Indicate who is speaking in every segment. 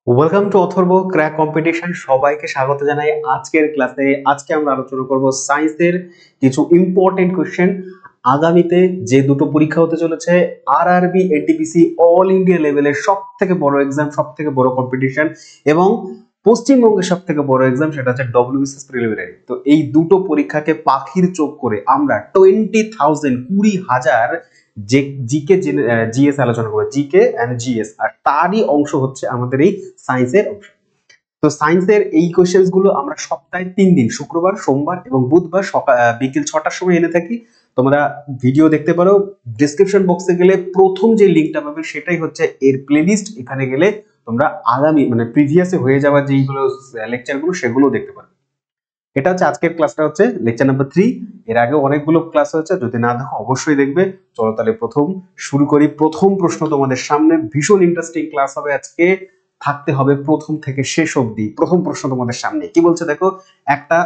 Speaker 1: Welcome to Atharva crack competition. সবাইকে স্বাগত জানাই আজকের ক্লাসে। আজকে আমরা আলোচনা করব সায়েন্সের কিছু ইম্পর্টেন্ট কোশ্চেন। আগামীতে যে দুটো পরীক্ষা হতে চলেছে, আরআরবি, এনটিপিসি, অল ইন্ডিয়া লেভেলের সব থেকে বড় এক্সাম, সব থেকে বড় কম্পিটিশন এবং পশ্চিমবঙ্গের সব থেকে বড় এক্সাম, সেটা হচ্ছে ডব্লিউবিসিএস প্রিলিমিনারি। তো এই দুটো পরীক্ষাকে পাখির চোখ করে আমরা 20,000 যে জিকে জিএস আলোচনা করবো, জিকে এন্ড জিএস, আর তারই অংশ হচ্ছে আমাদের এই সায়েন্সের অংশ। তো সায়েন্সের এই কোশ্চেন্স গুলো আমরা সপ্তাহে 3 দিন, শুক্রবার, সোমবার এবং বুধবার বিকেল 6টার সময় এনে থাকি। তোমরা ভিডিও দেখতে পারো। ডিসক্রিপশন বক্সে গেলে প্রথম যে লিঙ্কটা পাবে সেটাই হচ্ছে এর প্লেলিস্ট। এখানে গেলে তোমরা আগামী প্রিভিয়াসে হয়ে যাওয়া যেইগুলো লেকচার গুলো সেগুলো দেখতে পারো। এটা হচ্ছে আজকের ক্লাসটা, হচ্ছে লেকচার নাম্বার 3। এর আগে অনেকগুলো ক্লাস হচ্ছে, যদি না দেখো অবশ্যই দেখবে। চলো তাহলে শুরু করি। প্রথম প্রশ্ন তোমাদের সামনে, ভীষণ ইন্টারেস্টিং ক্লাস হবে আজকে, থাকতে হবে প্রথম থেকে শেষ অবধি। প্রথম প্রশ্ন তোমাদের সামনে কি বলছে দেখো, একটা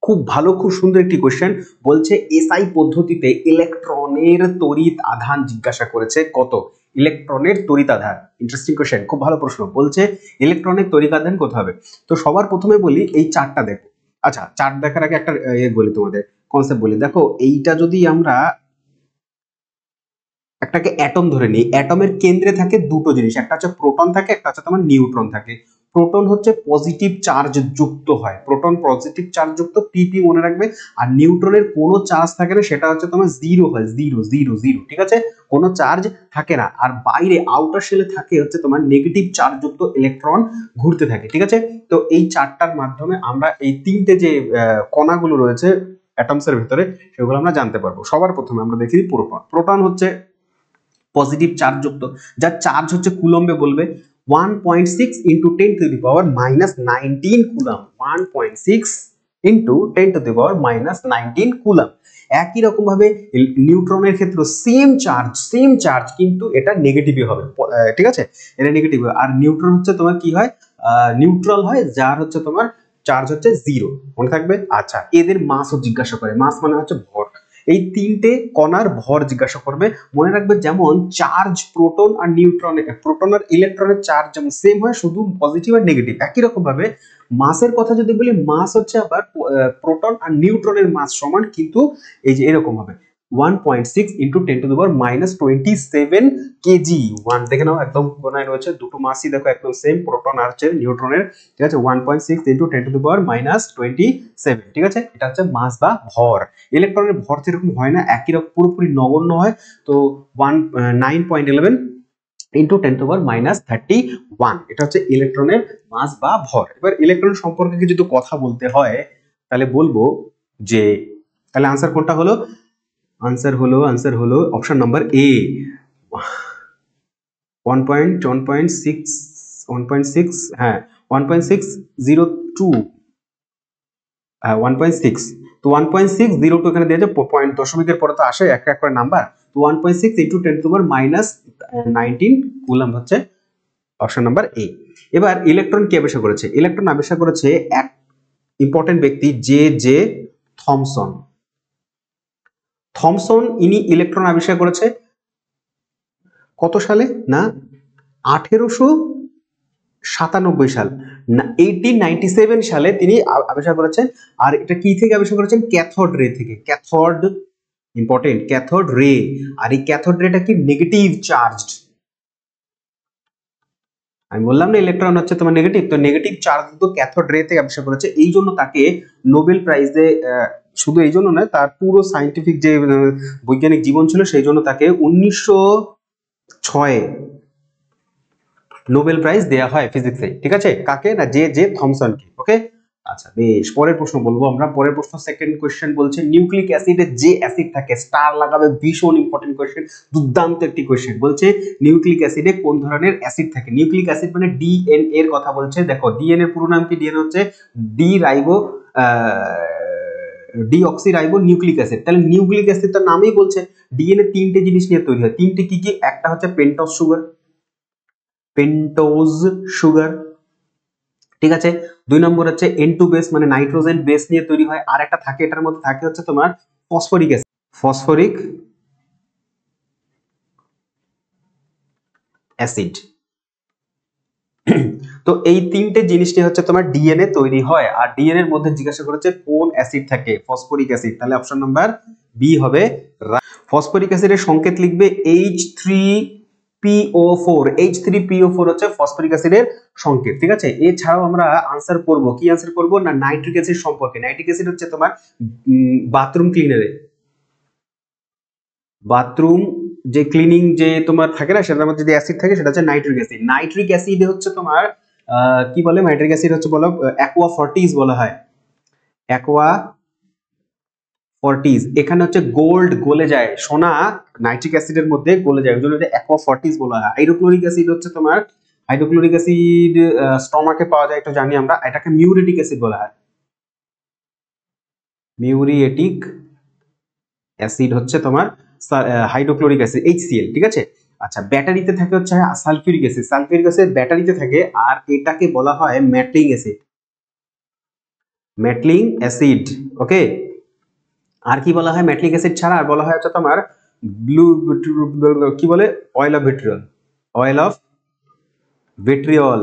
Speaker 1: খুব ভালো, খুব সুন্দর একটি কোশ্চেন। বলছে এসআই পদ্ধতিতে ইলেকট্রনের তড়িৎ আধান জিজ্ঞাসা করেছে কত। ইলেকট্রনের তড়িৎ আধান, ইন্টারেস্টিং কোশ্চেন, খুব ভালো প্রশ্ন। বলছে ইলেকট্রনের তড়িৎ আধান কত হবে। তো সবার প্রথমে বলি এই চার্টটা দেখো। আচ্ছা, চার্ট দেখার আগে একটা বলি, তোমাদের কনসেপ্ট বলি। দেখো এইটা যদি আমরা একটাকে অ্যাটম ধরে নিই, অ্যাটমের কেন্দ্রে থাকে দুটো জিনিস, একটা হচ্ছে প্রোটন থাকে, একটা হচ্ছে তোমার নিউট্রন থাকে। প্রোটন হচ্ছে পজিটিভ চার্জ যুক্ত হয়, প্রোটন পজিটিভ চার্জ যুক্ত, পিপি মনে রাখবে। আর নিউট্রনের কোনো চার্জ থাকে না, সেটা হচ্ছে তোমার জিরো হয়, জিরো জিরো জিরো, ঠিক আছে, কোনো চার্জ থাকে না। আর বাইরে আউটার শেলে থাকে হচ্ছে তোমার নেগেটিভ চার্জ যুক্ত ইলেকট্রন ঘুরতে থাকে, ঠিক আছে। তো এই চারটার মাধ্যমে আমরা এই তিনটে যে কণাগুলো রয়েছে অ্যাটমসের ভিতরে, সেগুলো আমরা জানতে পারবো। সবার প্রথমে আমরা দেখি প্রোটন। প্রোটন হচ্ছে পজিটিভ চার্জ যুক্ত, যার চার্জ হচ্ছে কুলম্বে বলবে 1.6 into 10 to the power minus 19 column. 1.6 into 10 to the power minus 19 column. একই রকম ভাবে নিউট্রনের ক্ষেত্রে সেম চার্জ, কিন্তু এটা নেগেটিভই হবে, ঠিক আছে, এটা নেগেটিভ। আর নিউট্রন হচ্ছে তোমার কি হয়, নিউট্রাল হয়, যার হচ্ছে তোমার চার্জ হচ্ছে জিরো, মনে থাকবে। আচ্ছা, এদের মাসও জিজ্ঞাসা করে, মাস মানে হচ্ছে ভর। এই তিনটে কণার ভর জিজ্ঞাসা করবে, মনে রাখবে। যেমন চার্জ প্রোটন আর প্রোটন আর ইলেকট্রনের চার্জ যেমন সেম হয়, শুধু পজিটিভ আর নেগেটিভ। একই রকম ভাবে মাসের কথা যদি বলি, মাস হচ্ছে আবার প্রোটন আর নিউট্রনের মাস সমান, কিন্তু এই যে এরকম হবে 1.6 into 10 to the power minus 27 KG. One দেখে নাও, একদম কোনায় রয়েছে, দুটো মাসই দেখো একদম সেম, প্রোটন আর নিউট্রনের, ঠিক আছে। 1.6 into 10 to the power minus 27, ঠিক আছে। এটা হচ্ছে মাস বা ভর। ইলেকট্রনের ভর যেরকম হয় না, একই রকম পুরোপুরি নগণ্য হয়। তো 9.11 ইন্টু 10 টু পাওয়ার মাইনাস 31, এটা হচ্ছে ইলেকট্রনের মাস বা ভর। এবার ইলেকট্রন সম্পর্কে যদি কথা বলতে হয়, তাহলে বলবো যে, তাহলে আনসার কোনটা হলো, আনসার হলো অপশন নাম্বার এ, 1.6, হ্যাঁ 1.602, 1.6। তো 1.602 এখানে দিয়েছে, পয়েন্ট দশমিকের পরে তো আসে এক এক করে নাম্বার। তো 1.6 into 10 to power minus 19 coulomb হচ্ছে অপশন নাম্বার এ। এবার ইলেকট্রন কে আবিষ্কার করেছে? ইলেকট্রন আবিষ্কার করেছে এক ইম্পর্টেন্ট ব্যক্তি, জে জে থমসন। ইনি ইলেকট্রন আবিষ্কার করেছে কত সালে না, 1897 সাল, 1897 সালে তিনি আবিষ্কার করেছেন। আর এটা কি থেকে আবিষ্কার করেছেন? ক্যাথোড রে থেকে। Cathode important, cathode ray. আর এই ক্যাথোড রেটা কি নেগেটিভ চার্জড। আমি বললাম না ইলেকট্রন হচ্ছে তোমার নেগেটিভ, তো নেগেটিভ চার্জ কিন্তু ক্যাথোড রে থেকে আবিষ্কার করেছে। এই জন্য তাকে নোবেল প্রাইজে, শুধু এই জন্য নয়, তার পুরো সায়েন্টিফিক যে বৈজ্ঞানিক জীবন ছিল, সেই জন্য তাকে 1906 নোবেল প্রাইজ দেয়া হয় ফিজিক্সে, ঠিক আছে। কাকে না, জে জে থমসনকে। ওকে, আচ্ছা বেশ। পরের প্রশ্ন বলবো আমরা। পরের প্রশ্ন সেকেন্ড কোশ্চেন বলছে নিউক্লিক অ্যাসিডে যে অ্যাসিড থাকে, স্টার লাগাবে, ভীষণ ইম্পর্টেন্ট কোশ্চেন, দুর্দান্ত একটি কোশ্চেন। বলছে নিউক্লিক অ্যাসিডে কোন ধরনের অ্যাসিড থাকে। নিউক্লিক অ্যাসিড মানে ডিএনএ এর কথা বলছে। দেখো ডিএনএ এর পুরো নাম কি? ডিএনএ হচ্ছে D ribo deoxy ribo nucleic acid. তাহলে নিউক্লিক অ্যাসিড তার নামেই বলছে ডিএনএ তিনটে জিনিস নিয়ে তৈরি হয়। তিনটে কি কি? একটা হচ্ছে পেন্টোজ সুগার, ঠিক আছে। দুই নম্বর হচ্ছে N2 বেস, মানে নাইট্রোজেন বেস নিয়ে তৈরি হয়। আর একটা থাকে, এটার মধ্যে থাকে হচ্ছে তোমার ফসফরিক অ্যাসিড, তো এই তিনটে জিনিসটি হচ্ছে তোমার ডিএনএ তৈরি হয়। আর ডিএনএ এর মধ্যে জিজ্ঞাসা করেছে কোন অ্যাসিড থাকে, ফসফরিক অ্যাসিড। তাহলে অপশন নাম্বার বি হবে। ফসফরিক অ্যাসিডের সংকেত লিখবে H3PO4। H3PO4 হচ্ছে ফসফরিক অ্যাসিডের সংকেত, ঠিক আছে। এছাড়াও আমরা আনসার করব, কি আনসার করব না নাইট্রিক অ্যাসিড সম্পর্কে। নাইট্রিক অ্যাসিড হচ্ছে তোমার বাথরুম ক্লিনারে, বাথরুম যে ক্লিনিং যে তোমার থাকে না, সেটার মধ্যে যদি অ্যাসিড থাকে সেটা হচ্ছে নাইট্রিক অ্যাসিড। নাইট্রিক অ্যাসিড হচ্ছে তোমার কি বলে, নাইট্রিক অ্যাসিড হচ্ছে বলো অ্যাকোয়া ফর্টিস বলা হয়, অ্যাকোয়া ফর্টিস। এখানে হচ্ছে গোল্ড গলে যায়, সোনা নাইট্রিক অ্যাসিডের মধ্যে গলে যায়, ওই জন্য এটা অ্যাকোয়া ফর্টিস বলা হয়। হাইড্রোক্লোরিক অ্যাসিড হচ্ছে তোমার, হাইড্রোক্লোরিক অ্যাসিড স্টমাকে পাওয়া যায়, একটু জানি আমরা, এটাকে মিউরেটিক অ্যাসিড বলা হয়। মিউরিয়েটিক অ্যাসিড হচ্ছে তোমার হাইড্রোক্লোরিক অ্যাসিড HCl, ঠিক আছে। আচ্ছা, ব্যাটারিতে থাকে হচ্ছে সালফিউরিক অ্যাসিড। সালফিউরিক অ্যাসিড ব্যাটারিতে থাকে, আর এটাকে বলা হয় ম্যাটলিং অ্যাসিড, ম্যাটলিং অ্যাসিড। ওকে, আর কি বলা হয় ম্যাটলিক অ্যাসিড ছাড়া? আর বলা হয় হচ্ছে তোমার ব্লু, কি বলে, oil of vitriol, oil of vitriol,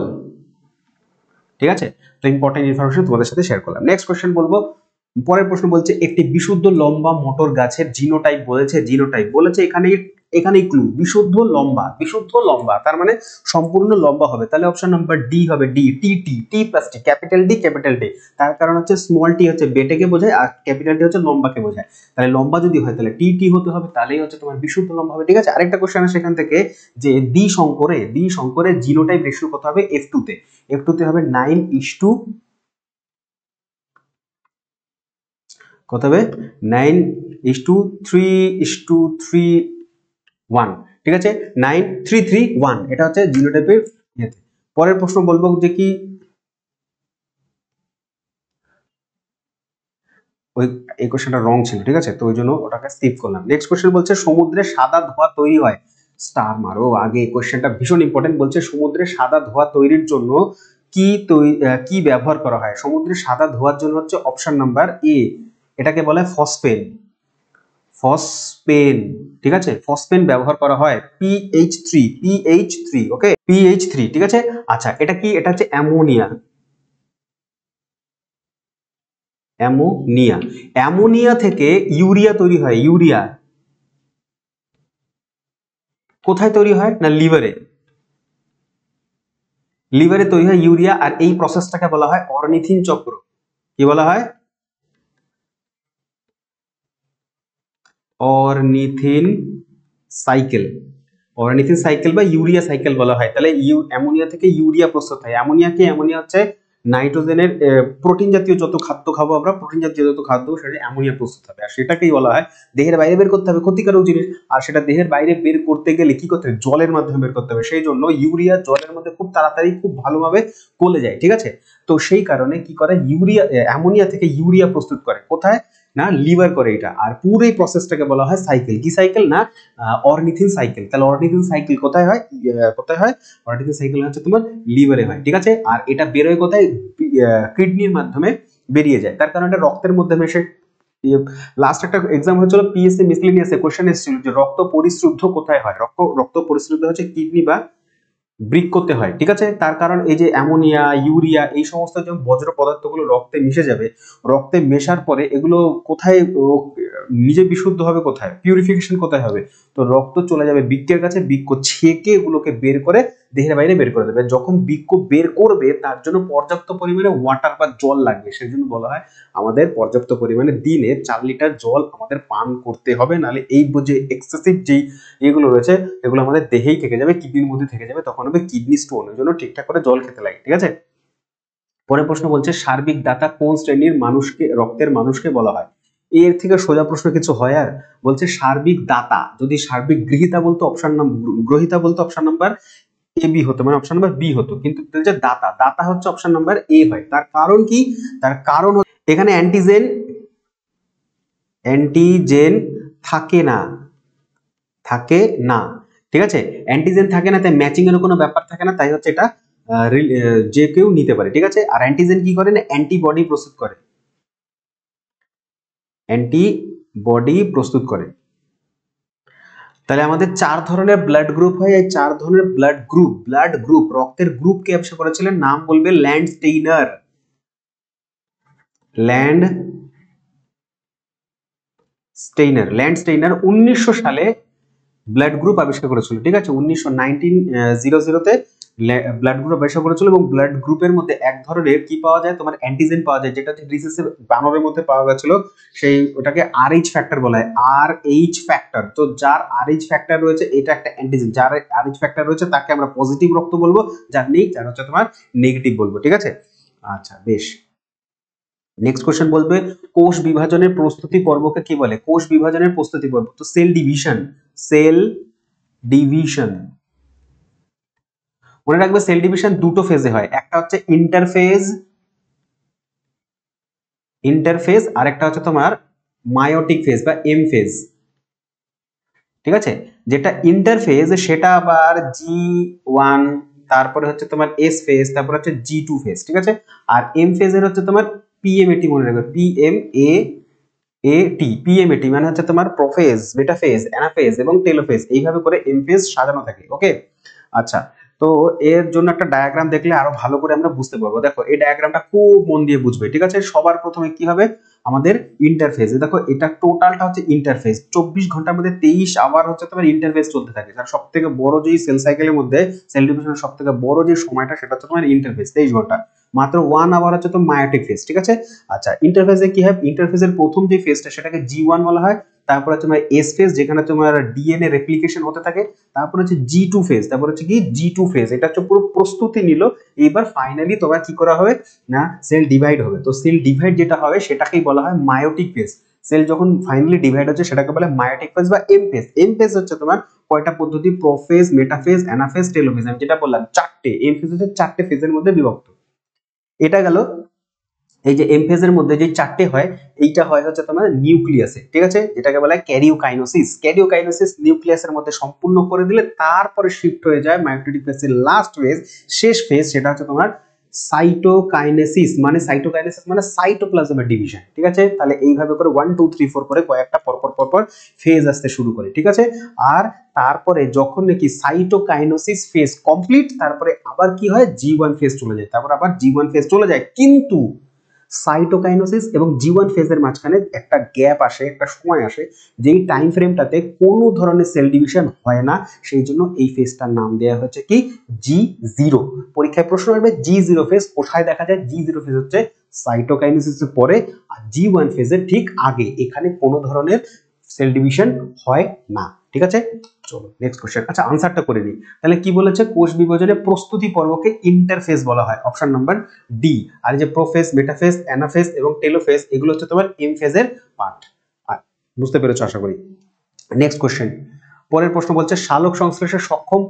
Speaker 1: ঠিক আছে। তো ইম্পর্টেন্ট ইনফরমেশন তোমাদের সাথে শেয়ার করলাম। নেক্সট কোশ্চেন বলবো, পরের প্রশ্ন বলছে একটি বিশুদ্ধ লম্বা মটর গাছের জিনোটাইপ বলেছে, জিনোটাইপ বলেছে এখানেই ক্লু, বিশুদ্ধ লম্বা, বিশুদ্ধ লম্বা তার মানে সম্পূর্ণ লম্বা হবে। তাহলে অপশন নাম্বার ডি হবে, ডি, টি টি টি প্লাস টি, ক্যাপিটাল ডি ক্যাপিটাল টি। তার কারণ হচ্ছে স্মল টি হচ্ছে বেটেকে বোঝায়, আর ক্যাপিটাল টি হচ্ছে লম্বাকে বোঝায়। তাহলে লম্বা যদি হয় তাহলে টি টি হতে হবে, তাহলেই হচ্ছে তোমার বিশুদ্ধ লম্বা হবে, ঠিক আছে। আরেকটা কোশ্চেন আছে সেখান থেকে যে দ্বি শঙ্করে জিনোটাইপ রেশিও কত হবে F2 তে, F2 তে হবে 9:, কত হবে 9:3:3:1, ঠিক আছে, 9:3:3:1, এটা হচ্ছে জিনোটাইপের ইয়েতে। পরের প্রশ্ন বলবো যে কি, ওই এই কোশ্চেনটা রং ছিল, ঠিক আছে, তো ওই জন্য ওটাকে স্কিপ করলাম। নেক্সট কোশ্চেন বলছে সমুদ্রে সাদা ধোঁয়া তৈরি হয়, স্টার মারো আগে, এই কোশ্চেনটা ভীষণ ইম্পর্টেন্ট। বলছে সমুদ্রে সাদা ধোঁয়া তৈরির জন্য কি ব্যবহার করা হয়? সমুদ্রে সাদা ধোঁয়ার জন্য হচ্ছে অপশন নাম্বার এ, এটাকে বলে ফসফেন, ফসফেন, ঠিক আছে, ফসফেন ব্যবহার করা হয়, PH3, ওকে, PH3, ঠিক আছে। আচ্ছা, এটা কি? এটা হচ্ছে অ্যামোনিয়া, অ্যামোনিয়া, অ্যামোনিয়া থেকে ইউরিয়া তৈরি হয়, ইউরিয়া কোথায় তৈরি হয় না লিভারে, লিভারে তৈরি হয় ইউরিয়া। আর এই প্রসেসটাকে বলা হয় অর্নিথিন চক্র। কি বলা হয়? অর্নিথিন সাইকেল, অর্নিথিন সাইকেল বা ইউরিয়া সাইকেল বলা হয়। তাহলে অ্যামোনিয়া থেকে ইউরিয়া প্রস্তুত হয়। অ্যামোনিয়া হচ্ছে নাইট্রোজেনের প্রোটিন জাতীয় যত খাদ্য খাবো আমরা, প্রোটিন জাতীয় যত খাদ্য, সেটা অ্যামোনিয়া প্রস্তুত হবে। আর সেটাকেই বলা হয় দেহের বাইরে বের করতে হবে, ক্ষতিকারক জিনিস। আর সেটা দেহের বাইরে বের করতে গেলে কি করতে হবে? জলের মাধ্যমে বের করতে হবে। সেই জন্য ইউরিয়া জলের মধ্যে খুব তাড়াতাড়ি খুব ভালোভাবে গলে যায়, ঠিক আছে। তো সেই কারণে কি করে, অ্যামোনিয়া থেকে ইউরিয়া প্রস্তুত করে কোথায় না লিভার করে এটা। আর পুরো এই প্রসেসটাকে বলা হয় সাইকেল। কি সাইকেল না অর্নিথিন সাইকেল। তাহলে অর্নিথিন সাইকেল কোথায় হয়? কোথায় হয় অর্নিথিন সাইকেল? হচ্ছে তোমার লিভারে হয়, ঠিক আছে। আর এটা বেরোয় কোথায়? কিডনির মাধ্যমে বেরিয়ে যায়, তার কারণ এটা রক্তের মধ্যে মেশে। লাস্ট একটা এক্সাম হয়েছিল পিএসসি মিসলিনিয়াসে, কোশ্চেন এসেছিল যে রক্ত পরিশুদ্ধ কোথায় হয়? রক্ত পরিশুদ্ধ হচ্ছে কিডনি বা বৃক্কতে হয়, ঠিক আছে। তার কারণ এই যে অ্যামোনিয়া, ইউরিয়া, এই সমস্ত যে বজ্র পদার্থগুলো রক্তে মিশে যাবে, রক্তে মেশার পরে এগুলো কোথায় নিজে বিশুদ্ধ হবে? কোথায় পিউরিফিকেশন কোথায় হবে? তো রক্ত চলে যাবে বৃক্কের কাছে, বৃক্ক ছেঁকে এগুলোকে বের করে দেহের বাইরে বের করে দেবে। যখন বৃক্ক বের করবে তার জন্য পর্যাপ্ত পরিমাণে ওয়াটার বা জল লাগবে, সেই জন্য বলা হয় আমাদের পর্যাপ্ত পরিমাণে দিনে 4 লিটার জল আমাদের পান করতে হবে, নাহলে এই যে এক্সেসিভ যেই এগুলো রয়েছে এগুলো আমাদের দেহেই থেকে যাবে, কিডনির মধ্যে থেকে যাবে, তখন হবে কিডনি স্টোন। ওই জন্য ঠিকঠাক করে জল খেতে লাগে, ঠিক আছে। পরের প্রশ্ন বলছে সার্বিক দাতা কোন শ্রেণীর মানুষকে, রক্তের মানুষকে বলা হয়? এর থেকে সোজা প্রশ্ন কিছু হয় আর? বলছে সার্বিক দাতা, যদি সার্বিক গ্রহিতা বলতো অপশন নাম্বার এ বি হতো, মানে অপশন নাম্বার বি হতো, কিন্তু যে দাতা, দাতা হচ্ছে অপশন নাম্বার এ হয়। তার কারণ কি? তার কারণ এখানে অ্যান্টিজেন থাকে না, থাকে না, ঠিক আছে। অ্যান্টিজেন থাকে না, তাই ম্যাচিং এর কোনো ব্যাপার থাকে না, তাই হচ্ছে এটা যে কেউ নিতে পারে, ঠিক আছে। আর অ্যান্টিজেন কি করে না অ্যান্টিবডি প্রস্তুত করে, অ্যান্টিবডি প্রস্তুত করে। তাহলে আমাদের 4 ধরনের ব্লাড গ্রুপ হয়। এই 4 ধরনের ব্লাড গ্রুপ রক্তের গ্রুপকে আবিষ্কার করেছিলেন, নাম বলবে ল্যান্ডস্টেইনার। ল্যান্ডস্টেইনার 1900 সালে ব্লাড গ্রুপ আবিষ্কার করেছিল, ঠিক আছে। 1900 তে ব্লাড গ্রুপ আবিষ্কার করেছিল, এবং ব্লাড গ্রুপের মধ্যে এক ধরনের কি পাওয়া যায়, তোমার অ্যান্টিজেন পাওয়া যায়, যেটা হচ্ছে রিসেসিভ বানরের মধ্যে পাওয়া গেছিল। সেই ওটাকে RH ফ্যাক্টর বলা হয়, RH ফ্যাক্টর। তো যার RH ফ্যাক্টর রয়েছে এটা একটা অ্যান্টিজেন, যার RH ফ্যাক্টর রয়েছে তাকে আমরা পজিটিভ রক্ত বলবো, যার নেই যার হচ্ছে তোমার নেগেটিভ বলবো, ঠিক আছে। আচ্ছা বেশ, নেক্সট কোশ্চেন বলবে কোষ বিভাজনের প্রস্তুতি পর্বকে কি বলে? কোষ বিভাজনের প্রস্তুতি পর্ব তো সেল ডিভিশন। মনে রাখবে সেল ডিভিশন দুটো ফেজে হয়, একটা হচ্ছে ইন্টারফেজ আর একটা হচ্ছে তোমার মায়োটিক ফেজ বা এম ফেজ, ঠিক আছে। যেটা ইন্টারফেজ সেটা আবার G1, তারপরে হচ্ছে তোমার S ফেজ, তারপর হচ্ছে G2 ফেজ, ঠিক আছে। আর এম ফেজের হচ্ছে তোমার PMAT, মনে রাখবে PMAT মানে হচ্ছে তোমার প্রোফেজ, মেটাফেজ, অ্যানাফেজ এবং টেলোফেজ, এইভাবে করে এম ফেজ সাজানো থাকে, ওকে। আচ্ছা, তো এর জন্য একটা ডায়াগ্রাম দেখলে আরো ভালো করে আমরা বুঝতে পারবো। দেখো এই ডায়াগ্রামটা খুব মন দিয়ে বুঝবে, ঠিক আছে। সবার প্রথমে কি হবে, আমাদের ইন্টারফেজ। দেখো এটা টোটালটা হচ্ছে ইন্টারফেজ, 24 ঘন্টার মধ্যে 23 আওয়ার হচ্ছে তোমার ইন্টারফেজ চলতে থাকে। আর সব থেকে বড় যে সেল সাইকেলের মধ্যে সেল ডিভিশনের সব থেকে বড় যে সময়টা সেটা হচ্ছে তোমার ইন্টারফেজ, 23 ঘন্টা। মাত্র 1 আওয়ার হচ্ছে তো মায়োটিক ফেজ, ঠিক আছে। আচ্ছা, ইন্টারফেজে কি হয়, ইন্টারফেজের প্রথম যে ফেজটা সেটাকে G1 বলা হয়। তারপর হচ্ছে তোমার S ফেজ, যেখানে তোমার ডিএনএ রেপ্লিকেশন হতে থাকে। তারপর হচ্ছে G2 ফেজ, তারপর হচ্ছে কি G2 ফেজ, এটা হচ্ছে পুরো প্রস্তুতি নিল। এবার ফাইনালি তোমার কি করা হবে না, সেল ডিভাইড হবে। তো সেল ডিভাইড যেটা হবে সেটাকেই বলা হয় মায়োটিক ফেজ। সেল যখন ফাইনালি ডিভাইড হচ্ছে সেটাকে বলে মায়োটিক ফেজ বা এম ফেজ। এম ফেজ হচ্ছে তোমার কয়টা পদ্ধতি, প্রোফেজ, মেটাফেজ, অ্যানাফেজ, টেলোফেজ। আমি যেটা বললাম চারটে, এম ফেজ হচ্ছে 4টে ফেজের মধ্যে বিভক্ত। এটা গেল এই যে এম ফেজের মধ্যে যে 4টে হয়, এইটা হয় হচ্ছে তোমার নিউক্লিয়াসে, ঠিক আছে, যেটাকে বলা হয় ক্যারিওকাইনোসিস। নিউক্লিয়াসের মধ্যে সম্পূর্ণ করে দিলে তারপরে শিফট হয়ে যায় মাইটোটিক ফেজের লাস্ট ফেজ, শেষ ফেজ, সেটা হচ্ছে তোমার সাইটোকাইনেসিস। মানে সাইটোপ্লাজমের ডিভিশন, ঠিক আছে। তাহলে এইভাবে করে 1 2 3 4 করে কয়েকটা পরপর ফেজ আসতে শুরু করে, ঠিক আছে। আর তারপরে যখন নাকি সাইটোকাইনোসিস ফেজ কমপ্লিট, তারপরে আবার কি হয়, G1 ফেজ চলে যায়, তারপর আবার G1 ফেজ চলে যায়। কিন্তু সাইটোকাইনোসিস এবং G1 ফেজের মাঝখানে একটা গ্যাপ আসে, একটা সময় আসে, যেই টাইম ফ্রেমটাতে কোনো ধরনের সেল ডিভিশন হয় না। সেই জন্য এই ফেজটার নাম দেওয়া হচ্ছে কি, G0। পরীক্ষায় প্রশ্ন আসবে G0 ফেজ কোথায় দেখা যায়। G0 ফেজ হচ্ছে সাইটোকাইনোসিসের পরে আর G1 ফেজের ঠিক আগে, এখানে কোনো ধরনের সেল ডিভিশন হয় না, ঠিক আছে। চলো নেক্সট কোশ্চেন। আচ্ছা, আনসারটা করে নিই। তাহলে কি বলেছে, কোষ বিভাজনের প্রস্তুতি পর্বকে ইন্টারফেজ বলা হয়, অপশন নাম্বার ডি। আর যে প্রোফেজ, মেটাফেজ, অ্যানাফেজ এবং টেলোফেজ এগুলো হচ্ছে তোমার এম ফেজের পার্ট। বুঝতে পেরেছো আশা করি। নেক্সট কোশ্চেন, পরের প্রশ্ন বলছে সালোক সংশ্লেষে সক্ষম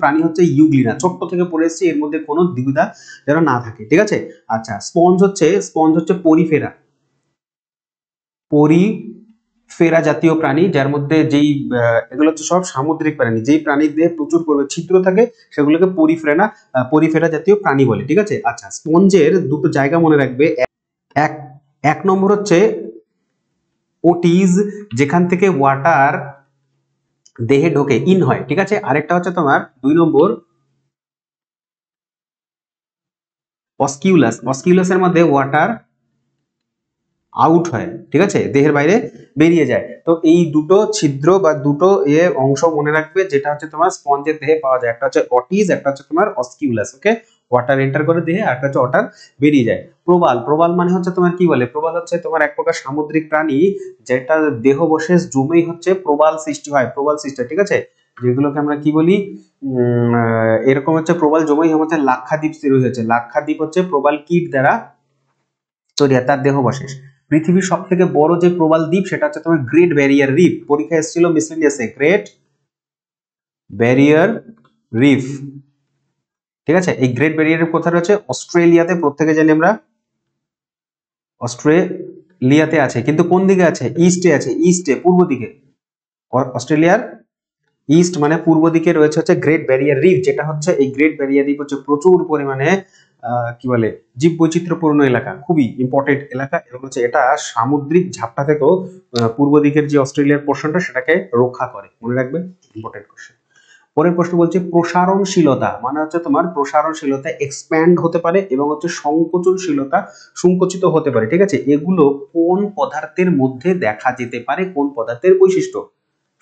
Speaker 1: প্রাণী হচ্ছে ইউগ্লিনা। ছোট্ট থেকে পড়ে এসেছি, এর মধ্যে কোনো দ্বিধা যেন না থাকে, ঠিক আছে। আচ্ছা, স্পঞ্জ হচ্ছে পরিফেরা জাতীয় প্রাণী, যার মধ্যে যেই এগুলো হচ্ছে সব সামুদ্রিক প্রাণী, যেই প্রাণীর দেহে প্রচুর পরিমাণে ছিদ্র থাকে সেগুলোকে পরিফেরা জাতীয় প্রাণী বলে, ঠিক আছে। আচ্ছা, স্পঞ্জের দুটো জায়গা মনে রাখবে। এক এক নম্বর হচ্ছে ওটিজ, যেখান থেকে ওয়াটার দেহে ঢোকে, ইন হয়, ঠিক আছে। আরেকটা হচ্ছে তোমার 2 নম্বর অস্কিউলাসের মধ্যে ওয়াটার আউট হয়, ঠিক আছে, দেহের বাইরে বেরিয়ে যায়। তো এই দুটো ছিদ্র বা দুটো অংশ মনে রাখবে, যেটা হচ্ছে তোমার স্পঞ্জের দেহে পাওয়া যায়। একটা হচ্ছে অটিজ, একটা হচ্ছে তোমার অস্কিউলাস, ওকে। ওয়াটার এন্টার করে দেহে, আর একটা হচ্ছে ওয়াটার বেরিয়ে যায়। প্রবাল মানে হচ্ছে তোমার কি বলে, প্রবাল হচ্ছে তোমার এক প্রকার সামুদ্রিক প্রাণী, যেটা দেহবশেষ জমেই হচ্ছে প্রবাল সৃষ্টি হয়, ঠিক আছে। যেগুলোকে আমরা কি বলি, এরকম হচ্ছে প্রবাল জমেই হচ্ছে লাক্ষাদ্বীপ তৈরি হয়েছে। লাক্ষাদ্বীপ হচ্ছে প্রবাল কীট দ্বারা তৈরি হয়, তার দেহবশেষ। পৃথিবীর সব থেকে বড় যে প্রবাল দ্বীপ সেটা হচ্ছে তোমার গ্রেট ব্যারিয়ার রিফ। পরীক্ষা এসেছিল মিসলেনিয়াসে, গ্রেট ব্যারিয়ার রিফ, ঠিক আছে। এই গ্রেট ব্যারিয়ার রিফ কোথায় রয়েছে, অস্ট্রেলিয়াতে। প্রত্যেকে জানি আমরা অস্ট্রেলিয়াতে আছে, কিন্তু কোন দিকে আছে, ইস্টে আছে, পূর্ব দিকে। অস্ট্রেলিয়ার ইস্ট মানে পূর্ব দিকে রয়েছে হচ্ছে গ্রেট ব্যারিয়ার রিফ, যেটা হচ্ছে এই গ্রেট ব্যারিয়ার রিফ হচ্ছে প্রচুর পরিমাণে কি বলে জীব বৈচিত্র্যপূর্ণ এলাকা, খুবই ইম্পর্টেন্ট এলাকা, এবং হচ্ছে এটা সামুদ্রিক ঝাপটা থেকেও পূর্ব দিকের যে অস্ট্রেলিয়ার পোর্শনটা সেটাকে রক্ষা করে, মনে রাখবে, ইম্পর্টেন্ট কোশ্চেন। পরের প্রশ্ন বলছে প্রসারণশীলতা, মানে হচ্ছে তোমার প্রসারণশীলতা এক্সপ্যান্ড হতে পারে এবং হচ্ছে সংকোচনশীলতা সংকুচিত হতে পারে, ঠিক আছে। এগুলো কোন পদার্থের মধ্যে দেখা যেতে পারে, কোন পদার্থের বৈশিষ্ট্য?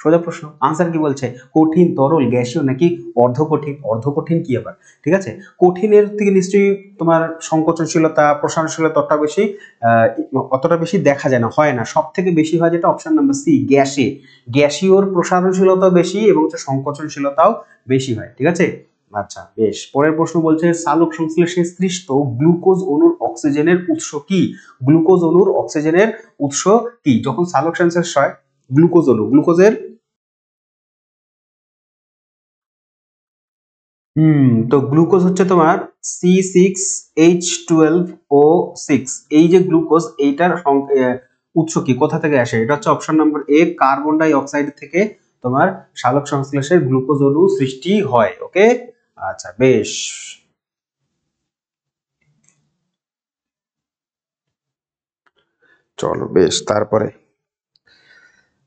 Speaker 1: সোজা প্রশ্ন, আনসার কি বলছে? কঠিন, তরল, গ্যাসীয় নাকি অর্ধকঠিন? অর্ধকঠিন কি আবার, ঠিক আছে। কঠিনের থেকে নিশ্চয়ই তোমার সংকোচনশীলতা প্রসারণশীলতা অতটা বেশি দেখা যায় না, হয় না। সব থেকে বেশি হয় যেটা অপশন নাম্বার সি, গ্যাসে। গ্যাসীয়র প্রসারণশীলতা বেশি এবং হচ্ছে সংকোচনশীলতাও বেশি হয়, ঠিক আছে। আচ্ছা বেশ, পরের প্রশ্ন বলছে সালোক সংশ্লেষে সৃষ্ট গ্লুকোজ অণুর অক্সিজেনের উৎস কি? গ্লুকোজ অণুর অক্সিজেনের উৎস কি? যখন সালোক সংশ্লেষ হয় গ্লুকোজ অণু, গ্লুকোজের তো গ্লুকোজ হচ্ছে তোমার C6H12O6, এই যে গ্লুকোজ এইটার উৎস কি, কোথা থেকে আসে? এটা হচ্ছে option number A, carbon dioxide থেকে তোমার সালোক সংশ্লেষের গ্লুকোজ অণু সৃষ্টি হয়। ওকে, আচ্ছা বেশ, চলো বেশ। তারপরে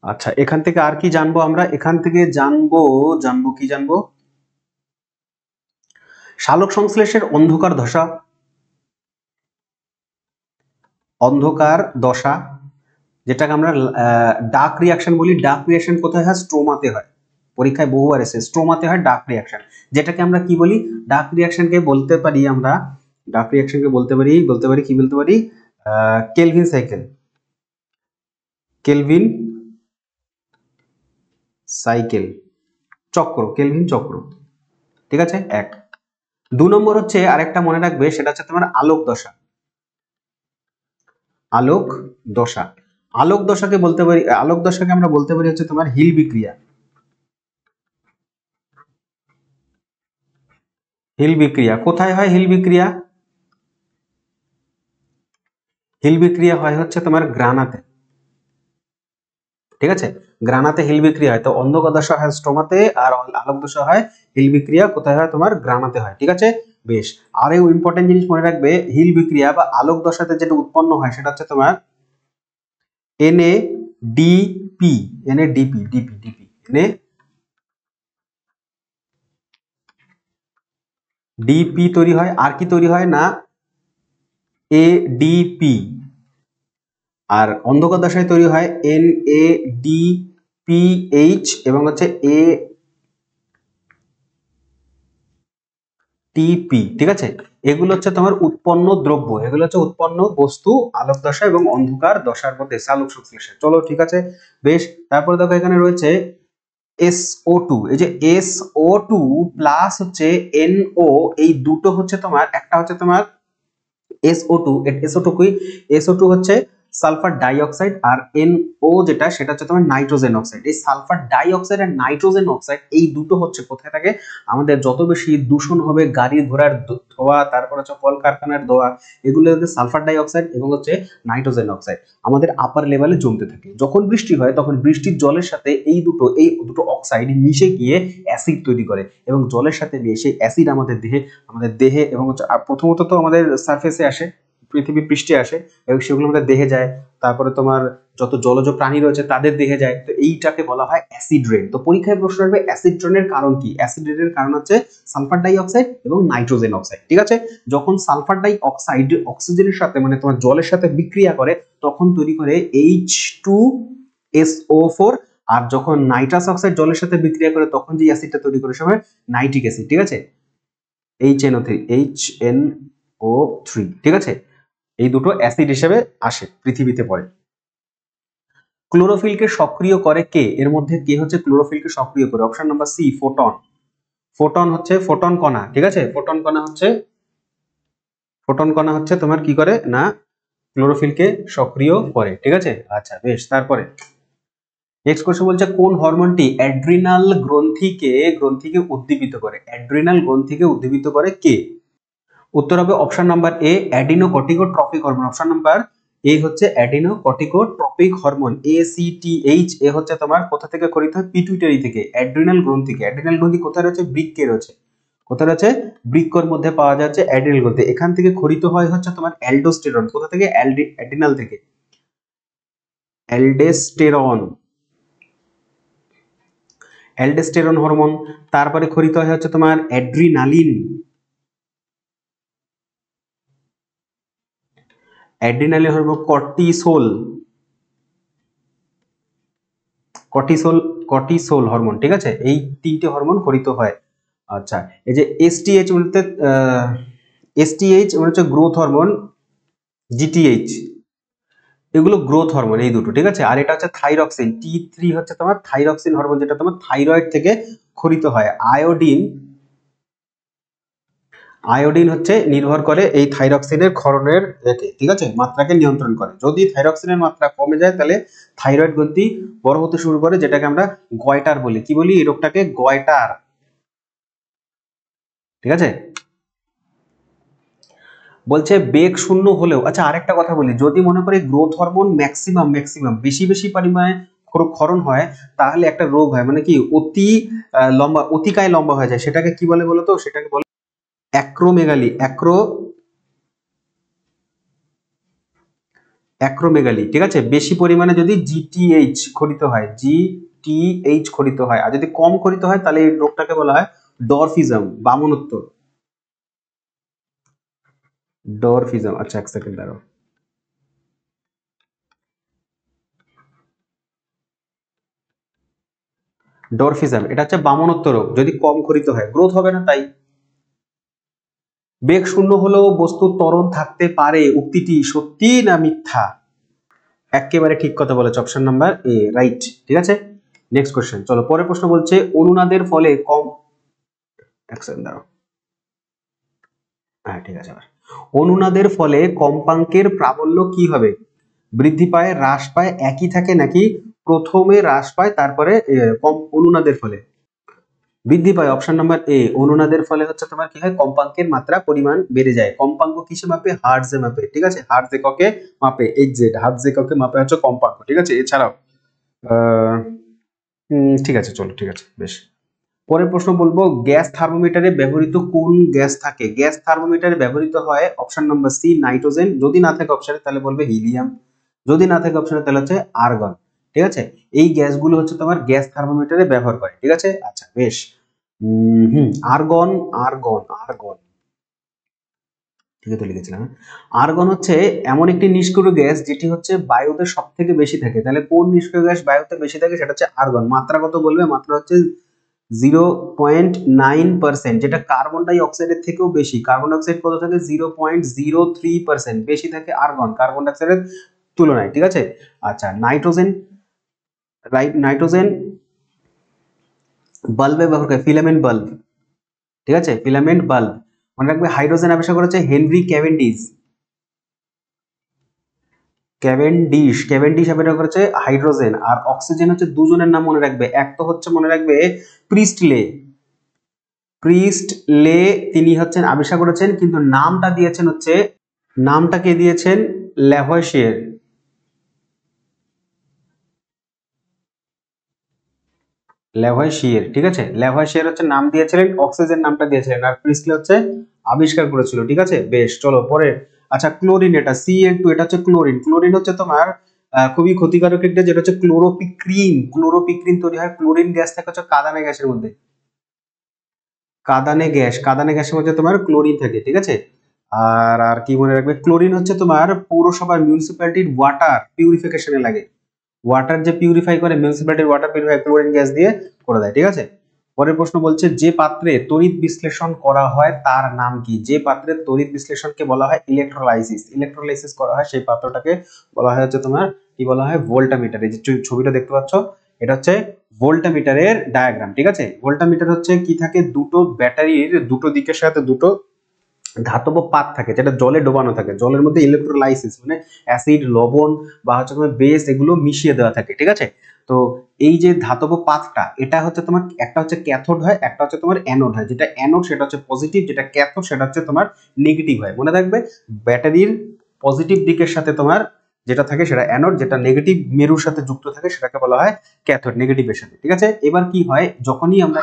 Speaker 1: আচ্ছা এখান থেকে আর কি জানবো আমরা? এখান থেকে জানবো কি জানবো? সালোক সংশ্লেষের অন্ধকার দশা, অন্ধকার দশা যেটাকে আমরা ডার্ক রিয়াকশন বলি। ডার্ক রিয়াকশন কোথায় হয়? স্ট্রোমাতে হয়। পরীক্ষায় বহুবার এসে স্ট্রোমাতে হয় ডার্ক রিয়াকশন, যেটাকে আমরা কি বলি? ডার্ক রিয়াকশনকে বলতে পারি আমরা, ডার্ক রিয়াকশনকে বলতে পারি কি বলতে পারি? কেলভিন সাইকেল, কেলভিন সাইকেল চক্র, কেলভিন চক্র, ঠিক আছে। এক, 2 নম্বর হচ্ছে আরেকটা মনে রাখবে, সেটা হচ্ছে তোমার আলোক দশা। আলোক দশা, আলোক দশাকে বলতে পারি, আলোক দশাকে আমরা বলতে পারি হচ্ছে তোমার হিল বিক্রিয়া। হিল বিক্রিয়া কোথায় হয়? হিল বিক্রিয়া, হিল বিক্রিয়া হয় হচ্ছে তোমার গ্রানাতে, ঠিক আছে। গ্রানাতে হিল বিক্রিয়া হয়। তো অন্ধকার দশা হয় স্ট্রোমাতে, আর আলোক দশা হয়, হিল বিক্রিয়া কোথায় হয়? তোমার গ্রানাতে হয়, ঠিক আছে। বেশ, আর এই ইম্পর্টেন্ট জিনিস মনে রাখবে, হিল বিক্রিয়া বা আলোক দশাতে যেটা উৎপন্ন হয় সেটা হচ্ছে তোমার NADP, NADP, DP DP NADP তৈরি হয়। আর কি তৈরি হয় না? ADP। আর অন্ধকার দশায় তৈরি হয় NADPH এবং হচ্ছে ATP, ঠিক আছে। এগুলো হচ্ছে তোমার উৎপন্ন দ্রব্য, এগুলো হচ্ছে উৎপন্ন বস্তু আলোক দশা এবং অন্ধকার দশার মধ্যে সালোক সংশ্লেষে। চলো ঠিক আছে বেশ। তারপরে দেখো এখানে রয়েছে SO2, এই যে SO2 প্লাস হচ্ছে NO, এই দুটো হচ্ছে তোমার, একটা হচ্ছে তোমার SO2, SO2 কি? SO2 হচ্ছে সালফার ডাইঅক্সাইড, আর NO যেটা সেটা হচ্ছে তোমার নাইট্রোজেন অক্সাইড। এই সালফার ডাইঅক্সাইড আর নাইট্রোজেন অক্সাইড এই দুটো হচ্ছে কোথায় থাকে? আমাদের যত বেশি দূষণ হবে, গাড়ি ঘোড়ার ধোঁয়া, তারপর হচ্ছে কলকারখানার ধোঁয়া, এগুলো হচ্ছে সালফার ডাইঅক্সাইড এবং হচ্ছে নাইট্রোজেন অক্সাইড আমাদের আপার লেভেলে জমতে থাকে। যখন বৃষ্টি হয় তখন বৃষ্টির জলের সাথে এই দুটো অক্সাইড মিশে গিয়ে অ্যাসিড তৈরি করে, এবং জলের সাথে মিশে অ্যাসিড আমাদের দেহে এবং হচ্ছে প্রথমত তো আমাদের সারফেসে আসে, পৃথিবী পৃষ্ঠে আসে, এবং সেগুলো আমাদের দেহে যায়। তারপরে তোমার যত জলজ প্রাণী রয়েছে তাদের দেহে যায়। তো এইটাকে বলা হয় অ্যাসিড রেন। তো পরীক্ষায় প্রশ্ন আসবে অ্যাসিড রেনের কারণ কি? অ্যাসিড রেনের কারণ হচ্ছে সালফার ডাই অক্সাইড এবং নাইট্রোজেন অক্সাইড, ঠিক আছে। যখন সালফার ডাই অক্সাইড অক্সিজেনের সাথে মানে তোমার জলের সাথে বিক্রিয়া করে তখন তৈরি করে H2SO4, আর যখন নাইট্রাস অক্সাইড জলের সাথে বিক্রিয়া করে তখন যে অ্যাসিডটা তৈরি করে সে নাইট্রিক অ্যাসিড, ঠিক আছে। HNO3, ঠিক আছে। এই দুটো অ্যাসিড হিসেবে আসে পৃথিবীতে পড়ে। ক্লোরোফিলকে সক্রিয় করে কে? এর মধ্যে কে হচ্ছে ক্লোরোফিলকে সক্রিয় করে? Option number C, photon. Photon হচ্ছে ফোটন কণা, ঠিক আছে। ফোটন কণা হচ্ছে তোমার কি করে না, ক্লোরোফিলকে সক্রিয় করে, ঠিক আছে। আচ্ছা বেশ, তারপরে নেক্সট কোশ্চেন বলছে কোন হরমোনটি অ্যাড্রিনাল গ্রন্থিকে উদ্দীপিত করে? অ্যাড্রিনাল গ্রন্থিকে উদ্দীপিত করে কে? উত্তর হবে option number A, adrenocorticotropic hormone. Option number A হচ্ছে অ্যাডিনোকর্টিকোট্রপিক হরমোন, ACTH। এ হচ্ছে তোমার কোথা থেকে খরিত হয়? পিটুইটারি থেকে, অ্যাড্রিনাল গ্রন্থি থেকে। অ্যাড্রিনাল গ্রন্থি কোথায় রয়েছে? বৃক্কে রয়েছে। কোথায় আছে? বৃক্কর মধ্যে পাওয়া যাচ্ছে অ্যাড্রিনাল গ্রন্থি। এখান থেকে ক্ষরিত হয় হচ্ছে তোমার অ্যালডোস্টেরন। কোথা থেকে? অ্যাড্রিনাল থেকে, অ্যালডোস্টেরন, অ্যালডোস্টেরন হরমোন। তারপরে ক্ষরিত হয় হচ্ছে তোমার adrenaline, adrenaline hormone, cortisol, cortisol, cortisol hormone, ঠিক আছে? এই তিনটে হরমোন ক্ষরিত হয়। আচ্ছা, এই যে এসটিএইচ বলতে এসটিএইচ মানে হচ্ছে গ্রোথ হরমোন, জিটিএইচ এগুলো গ্রোথ হরমোন, এই দুটো, ঠিক আছে? আর এটা হচ্ছে থাইরক্সিন, টি3 হচ্ছে তোমার থাইরক্সিন হরমোন, যেটা তোমার থাইরয়েড থেকে ক্ষরিত হয়। আয়োডিন, আয়োডিন হচ্ছে নির্ভর করে এই থাইরক্সিনের ক্ষরণের এতে, ঠিক আছে, মাত্রাকে নিয়ন্ত্রণ করে। যদি থাইরক্সিনের মাত্রা কমে যায় তাহলে থাইরয়েড গ্রন্থি বড় হতে শুরু করে, যেটাকে আমরা গয়টার বলি। কি বলি? এই রোগটাকে গয়টার, ঠিক আছে? বলছে বেগ শূন্য হলেও, আচ্ছা আরেকটা কথা বলি, যদি মনে করি গ্রোথ হরমোন ম্যাক্সিমাম বেশি বেশি পরিমাণে ক্ষরণ হয়, তাহলে একটা রোগ হয়, মানে কি অতি লম্বা, অতিকায় লম্বা হয়ে যায়। সেটাকে কি বলে বলো তো? সেটাকে বলে অ্যাক্রোমেগালি, অ্যাক্রোমেগালি, ঠিক আছে? বেশি পরিমাণে যদি জিটিএইচ ক্ষরিত হয়, জিটিএইচ ক্ষরিত হয়, আর যদি কম ক্ষরিত হয় তাহলে এই রোগটাকে বলা হয় ডরফিজম, বামনত্ব, ডরফিজম। আচ্ছা এক সেকেন্ড দাঁড়াও, ডরফিজম এটা হচ্ছে বামনত্ব রোগ, যদি কম ক্ষরিত হয়, গ্রোথ হবে না তাই। বেগ শূন্য হলেও বস্তু ত্বরণ থাকতে পারে, উক্তিটি সত্যি না মিথ্যা? একেবারে ঠিক কথা বলেছে, অপশন নাম্বার এ রাইট, ঠিক আছে? নেক্সট কোশ্চেন, চলো পরের প্রশ্ন। বলছে অনুনাদের ফলে কম, এক সেকেন্ড দাঁড়াও, হ্যাঁ ঠিক আছে। আবার অনুনাদের ফলে কম্পাঙ্কের প্রাবল্য কি হবে? বৃদ্ধি পায়, হ্রাস পায়, একই থাকে, নাকি প্রথমে হ্রাস পায় তারপরে কম অনুনাদের ফলে বৃদ্ধি পায়? অপশন নাম্বার এ, অনুনাদের ফলে হচ্ছে তোমার কি হয়? কম্পাঙ্কের মাত্রা পরিমাণ বেড়ে যায়। কম্পাঙ্ক কিসে মাপে? হার্টজে মাপে, ঠিক আছে? হার্টজ এককে মাপে, এইচজেড, হার্টজ এককে মাপে হচ্ছে কম্পাঙ্ক, ঠিক আছে? এছাড়াও আহ ঠিক আছে, চলো ঠিক আছে, বেশ। পরের প্রশ্ন বলবো, গ্যাস থার্মোমিটারে ব্যবহৃত কোন গ্যাস থাকে? গ্যাস থার্মোমিটারে ব্যবহৃত হয় অপশন নাম্বার সি নাইট্রোজেন, যদি না থাকে অপশনে তাহলে বলবে হিলিয়াম, যদি না থাকে অপশনে তাহলে হচ্ছে আর্গন, ঠিক আছে? এই গ্যাসগুলো হচ্ছে তোমার গ্যাস থার্মোমিটারে ব্যবহার করে, ঠিক আছে? আচ্ছা বেশ। আর্গন, আর্গন, আর্গন, ঠিক আছে লিখেছিলাম। আর্গন হচ্ছে এমন একটি নিষ্ক্রিয় গ্যাস যেটি হচ্ছে বায়ুতে সব থেকে বেশি থাকে। তাহলে কোন নিষ্ক্রিয় গ্যাস বায়ুতে বেশি থাকে? সেটা হচ্ছে আর্গন। মাত্রা কত বলবে? মাত্রা হচ্ছে 0.9%, যেটা কার্বন ডাই অক্সাইডের থেকেও বেশি। কার্বন ডাই অক্সাইড কত থাকে? 0.03% বেশি থাকে আর্গন কার্বন ডাই অক্সাইডের তুলনায়, ঠিক আছে? আচ্ছা নাইট্রোজেন, নাইট্রোজেন বাল্বে ব্যবহার করে, ফিলামেন্ট বাল্ব, ঠিক আছে? Filament bulb. মনে রাখবে হাইড্রোজেন আবিষ্কার করেছে হেনরি ক্যাভেন্ডিশ, ক্যাভেন্ডিশ, ক্যাভেন্ডিশ আবিষ্কার করেছে হাইড্রোজেন। আর অক্সিজেন হচ্ছে দুজনের নাম মনে রাখবে, এক তো হচ্ছে মনে রাখবে প্রিস্টলে, প্রিস্টলে তিনি হচ্ছেন আবিষ্কার করেছেন, কিন্তু নামটা দিয়েছেন হচ্ছে, নামটাকে দিয়েছেন ল্যাভয়েশিয়ার, ল্যাভয়েশিয়ার, ঠিক আছে? ল্যাভয়েশিয়ার হচ্ছে নাম দিয়েছিলেন, অক্সিজেন নামটা দিয়েছিলেন, আর প্রিস্টলে হচ্ছে আবিষ্কার করেছিল, ঠিক আছে? বেশ, চলো পরে। আচ্ছা ক্লোরিন, এটা Cl2, এটা হচ্ছে ক্লোরিন। ক্লোরিন হচ্ছে তোমার খুবই ক্ষতিকারক একটা, যেটা হচ্ছে ক্লোরোপিক্রিন। ক্লোরোপিক্রিন তৈরি হয় ক্লোরিন গ্যাস থেকে, হচ্ছে কাদানে গ্যাসের মধ্যে, কাদানে গ্যাস, কাদানে গ্যাসের মধ্যে তোমার ক্লোরিন থাকে, ঠিক আছে? আর আর কি মনে রাখবে, ক্লোরিন হচ্ছে তোমার পৌরসভার মিউনিসিপ্যালিটির ওয়াটার পিউরিফিকেশনে লাগে। ওয়াটার যে পিউরিফাই করে, মিউনিসিপ্যালিটির ওয়াটার পিউরিফাই ক্লোরিন গ্যাস দিয়ে করে দেয়, ঠিক আছে? পরের প্রশ্ন বলছে যে পাত্রে তড়িৎ বিশ্লেষণ করা হয় তার নাম কি? যে পাত্রে তড়িৎ বিশ্লেষণকে বলা হয় ইলেকট্রোলাইসিস, ইলেকট্রোলাইসিস করা হয় সেই পাত্রটাকে বলা হয় হচ্ছে তোমার কি বলা হয়? ভোল্টামিটার। এই যে ছবিটা দেখতে পাচ্ছ, এটা হচ্ছে ভোল্টামিটারের ডায়াগ্রাম, ঠিক আছে? ভোল্টামিটার হচ্ছে কি থাকে? দুটো ব্যাটারির দুটো দিকের সাথে দুটো ধাতব পাত থাকে, যেটা জলে ডোবানো থাকে। জলের মধ্যে ইলেকট্রোলাইসিস মানে অ্যাসিড, লবণ বা হচ্ছে তোমার বেস, এগুলো মিশিয়ে দেওয়া থাকে, ঠিক আছে? তো এই যে ধাতব পাতটা, এটা হচ্ছে তোমার একটা হচ্ছে ক্যাথোড হয়, একটা হচ্ছে তোমার অ্যানোড হয়। যেটা অ্যানোড সেটা হচ্ছে পজিটিভ, যেটা ক্যাথোড সেটা হচ্ছে তোমার নেগেটিভ হয়। মনে রাখবে ব্যাটারির পজিটিভ দিকের সাথে তোমার যেটা থাকে সেটা অ্যানোড, যেটা নেগেটিভ মেরুর সাথে যুক্ত থাকে সেটাকে বলা হয় ক্যাথোড, নেগেটিভের সাথে, ঠিক আছে? এবার কি হয়, যখনই আমরা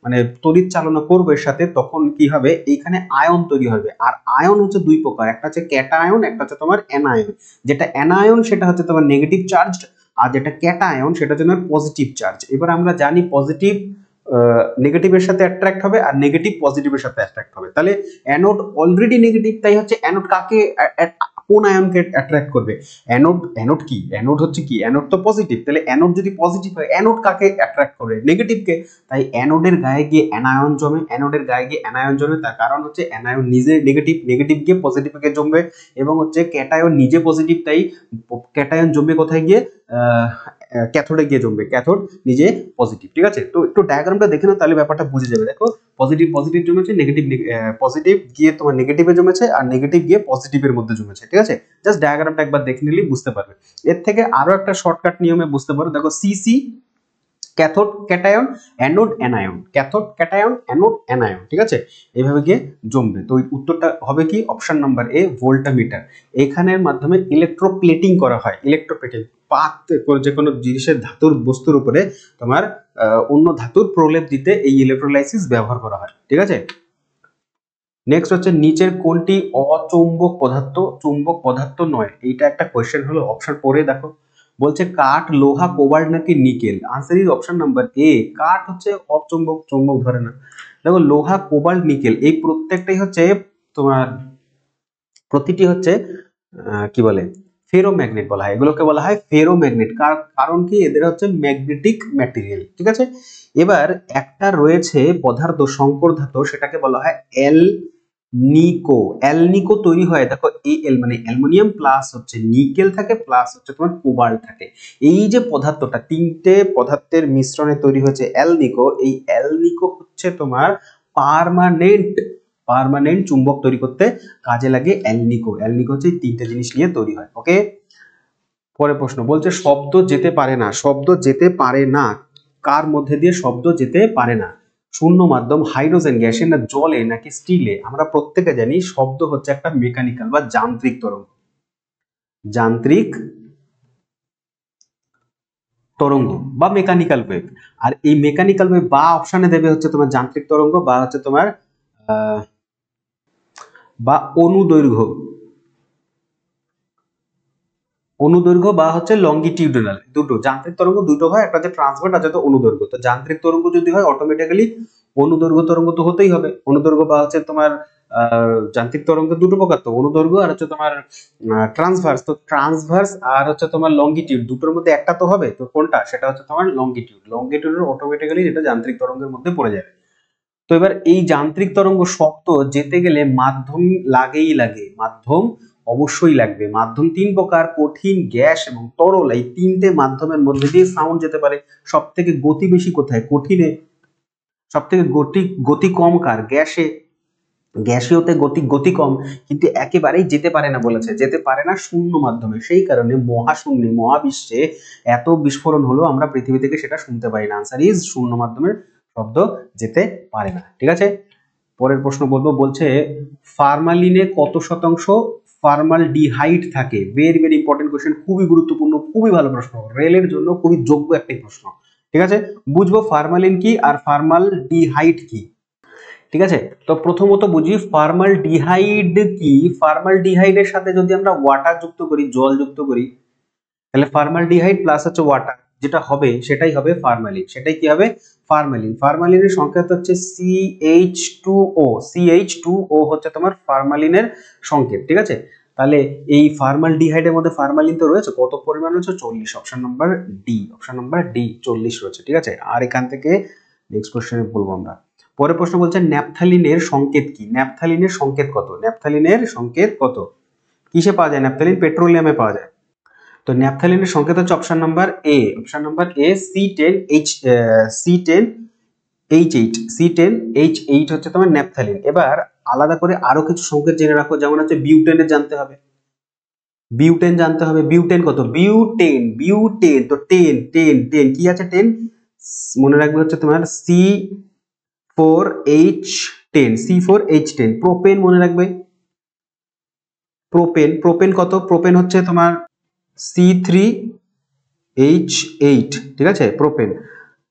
Speaker 1: মানে তড়িৎ চালনা করবে এর সাথে, তখন কি হবে, এইখানে আয়ন তৈরি হবে। আর আয়ন হচ্ছে দুই প্রকার, একটা হচ্ছে ক্যাটায়ন, একটা হচ্ছে তোমার অ্যানায়ন। যেটা অ্যানায়ন সেটা হচ্ছে তোমার নেগেটিভ চার্জ, আর যেটা ক্যাটায়ন সেটা হচ্ছে তোমার পজিটিভ চার্জ। এবার আমরা জানি পজিটিভ নেগেটিভের সাথে অ্যাট্রাক্ট হবে আর নেগেটিভ পজিটিভের সাথে অ্যাট্রাক্ট হবে। তাহলে অ্যানোড অলরেডি নেগেটিভ, তাই হচ্ছে অ্যানোড কাকে কোন আয়নকে অ্যাট্রাক্ট করবে? অ্যানোড। অ্যানোড কি? অ্যানোড হচ্ছে কি? অ্যানোড তো পজিটিভ, তাহলে অ্যানোড যদি পজিটিভ হয় অ্যানোড কাকে অ্যাট্রাক্ট করবে? নেগেটিভকে। তাই অ্যানোডের গায়ে গিয়ে অ্যানায়ন জমে, অ্যানোডের গায়ে গিয়ে অ্যানায়ন জমে। তার কারণ হচ্ছে অ্যানায়ন নিজে নেগেটিভ, নেগেটিভ গিয়ে পজিটিভকে জমবে, এবং হচ্ছে ক্যাটায়ন নিজে পজিটিভ, তাই ক্যাটায়ন জমবে কোথায় গিয়ে? ক্যাথোডে গিয়ে জমবে, ক্যাথোড নিজে পজিটিভ। ঠিক আছে, তো একটু ডায়াগ্রামটা দেখে নাও, তাহলে ব্যাপারটা বুঝে যাবে। দেখো পজিটিভ পজিটিভ জমেছে, নেগেটিভ পজিটিভ গিয়ে তোমার নেগেটিভে জমেছে, আর নেগেটিভ গিয়ে পজিটিভের মধ্যে জমেছে। ঠিক আছে, জাস্ট ডায়াগ্রামটা একবার দেখে নিলেই বুঝতে পারবে। এর থেকে আরো একটা শর্টকাট নিয়মে বুঝতে পারো, দেখো CC cathode cation, anode anion, cathode cation, anode anion. ঠিক আছে, এইভাবে গিয়ে জমবে। তো উত্তরটা হবে কি? অপশন নাম্বার এ, ভোল্টামিটার। এখানের মাধ্যমে ইলেকট্রোপ্লেটিং করা হয়। ইলেকট্রোপ্লেটিং পাত যে কোনো জিনিসের ধাতুর বস্তুর উপরে তোমার অন্য ধাতুর প্রলেপ দিতে এই ইলেকট্রোলাইসিস ব্যবহার করা হয়। ঠিক আছে, নেক্সট হচ্ছে নিচের কোনটি অচৌম্বক পদার্থ? চুম্বক পদার্থ নয়। এইটা একটা কোয়েশ্চেন হলো, অপশন পরে দেখো। বলছে কাঠ, লোহা, কোবাল্ট নাকি nickel? Answer is option number এ, কাঠ হচ্ছে অচৌম্বক, চৌম্বক ধরে না। দেখো লোহা, কোবাল্ট, নিকেল এই প্রত্যেকটাই হচ্ছে তোমার, প্রতিটি হচ্ছে কি বলে, ফেরোম্যাগনেট বলা হয়, এগুলোকে বলা হয় ফেরোম্যাগনেট। কারণ কি? এদের হচ্ছে ম্যাগনেটিক ম্যাটেরিয়াল। ঠিক আছে, এবার একটা রয়েছে পদার্থ সংকর ধাতু, সেটাকে বলা হয় অ্যালনিকো। অ্যালনিকো তৈরি হয়, দেখো এল মানে অ্যালুমিনিয়াম প্লাস হচ্ছে নিকেল থাকে, প্লাস হচ্ছে তোমার কোবাল্ট থাকে। এই যে পদার্থটা, তিনটে পদার্থের মিশ্রণে তৈরি হয়েছে অ্যালনিকো। এই অ্যালনিকো হচ্ছে তোমার পার্মানেন্ট পার্মানেন্ট চুম্বক তৈরি করতে কাজে লাগে অ্যালনিকো। অ্যালনিকো হচ্ছে তিনটে জিনিস নিয়ে তৈরি হয়। ওকে, পরের প্রশ্ন বলছে শব্দ যেতে পারে না। শব্দ যেতে পারে না, কার মধ্যে দিয়ে শব্দ যেতে পারে না? শূন্য মাধ্যম, হাইড্রোজেন গ্যাসে, না জলে, নাকি স্টিলে? আমরা প্রত্যেকে জানি শব্দ হচ্ছে একটা মেকানিক্যাল বা যান্ত্রিক তরঙ্গ, যান্ত্রিক তরঙ্গ বা মেকানিক্যাল ওয়েভ। আর এই মেকানিক্যাল ওয়েভ বা অপশনে দেবে হচ্ছে তোমার যান্ত্রিক তরঙ্গ, বা হচ্ছে তোমার বা অনুদৈর্ঘ্য, অনুদৈর্ঘ্য বা হচ্ছে লঙ্গিটিউডিনাল। দুটো যান্ত্রিক তরঙ্গ দুটো হয়, একটা হচ্ছে ট্রান্সভার্ট আর যেটা অনুদৈর্ঘ্য। তো যান্ত্রিক তরঙ্গ যদি হয় অটোমেটিক্যালি অনুদৈর্ঘ্য তরঙ্গ তো হতেই হবে। অনুদৈর্ঘ্য বা হচ্ছে তোমার যান্ত্রিক তরঙ্গের দুটো প্রকার, তো অনুদৈর্ঘ্য আর হচ্ছে তোমার ট্রান্সভার্স। তো ট্রান্সভার্স আর হচ্ছে তোমার লঙ্গিটিউড, দুটোর মধ্যে একটা তো হবে, তো কোনটা? সেটা হচ্ছে তোমার লঙ্গিটিউড। লঙ্গিটিউডের অটোমেটিক্যালি এটা যান্ত্রিক তরঙ্গের মধ্যে পড়ে যাবে। তো এবার এই যান্ত্রিক তরঙ্গ শব্দ যেতে গেলে মাধ্যম লাগেই লাগে, মাধ্যম অবশ্যই লাগবে। মাধ্যম তিন প্রকার, কঠিন, গ্যাস এবং তরল। এই তিনটে মাধ্যমের মধ্যে দিয়ে সাউন্ড যেতে পারে। সব থেকে গতি বেশি কোথায়? কঠিনে। সব থেকে গতি কম কার? গ্যাসে। গ্যাসীয়তে গতি কম, কিন্তু একেবারেই যেতে পারে না বলেছে, যেতে পারে না শূন্য মাধ্যমে। সেই কারণে মহাশূন্যে, মহাবিশ্বে এত বিস্ফোরণ হলো আমরা পৃথিবী থেকে সেটা শুনতে পাই না। আনসার ইজ শূন্য মাধ্যমের শব্দ যেতে পারে না। ঠিক আছে, পরের প্রশ্ন বলবো। বলছে ফার্মালিনে কত শতাংশ ফার্মালডিহাইড থাকে? ভেরি ভেরি ইম্পর্টেন্ট কোশ্চেন, খুবই গুরুত্বপূর্ণ, খুবই ভালো প্রশ্ন, রেলের জন্য খুবই যোগ্য একটি প্রশ্ন। ঠিক আছে, বুঝবো ফার্মালিন কি আর ফার্মালডিহাইড কি। ঠিক আছে, তো প্রথমত বুঝি ফার্মালডিহাইড কি। ফার্মালডিহাইডের সাথে যদি আমরা ওয়াটার যুক্ত করি, জল যুক্ত করি, তাহলে ফার্মালডিহাইড প্লাস হচ্ছে ওয়াটার, যেটা হবে সেটাই হবে ফার্মালিন। সেটাই কি হবে? ফার্মালিন। ফার্মালিনের সংকেত হচ্ছে CH2O। CH2O হচ্ছে তোমার ফার্মালিনের সংকেত। ঠিক আছে, তাহলে এই ফার্মালডিহাইডের মধ্যে ফার্মালিন তো রয়েছে, কত পরিমাণ রয়েছে? 40। Option number D, option number D 40 রয়েছে। ঠিক আছে, আর এখান থেকে নেক্সট কোশ্চেনে বলবো আমরা। পরের প্রশ্ন বলছে ন্যাপথালিনের সংকেত কি? ন্যাপথালিনের সংকেত কত? ন্যাপথালিনের সংকেত কত? কিসে পাওয়া যায় ন্যাপথালিন? পেট্রোলিয়ামে পাওয়া যায়। তো ন্যাপথালিনের সংকেত হচ্ছে অপশন নাম্বার এ, অপশন নাম্বার এ C10H8। C10H8 হচ্ছে তোমার ন্যাপথালিন। এবার আলাদা করে আরো কিছু সংকেত জেনে রাখো, যেমন হচ্ছে বিউটেনের জানতে হবে, বিউটেন জানতে হবে। বিউটেন কত? বিউটেন, বিউটেন তো 10 10 10 কি আছে? 10 মনে রাখবে হচ্ছে তোমার C4H10, C4H10। প্রোপেন মনে রাখবে, প্রোপেন, প্রোপেন কত? প্রোপেন হচ্ছে তোমার C3H8। ঠিক আছে, প্রোপেন।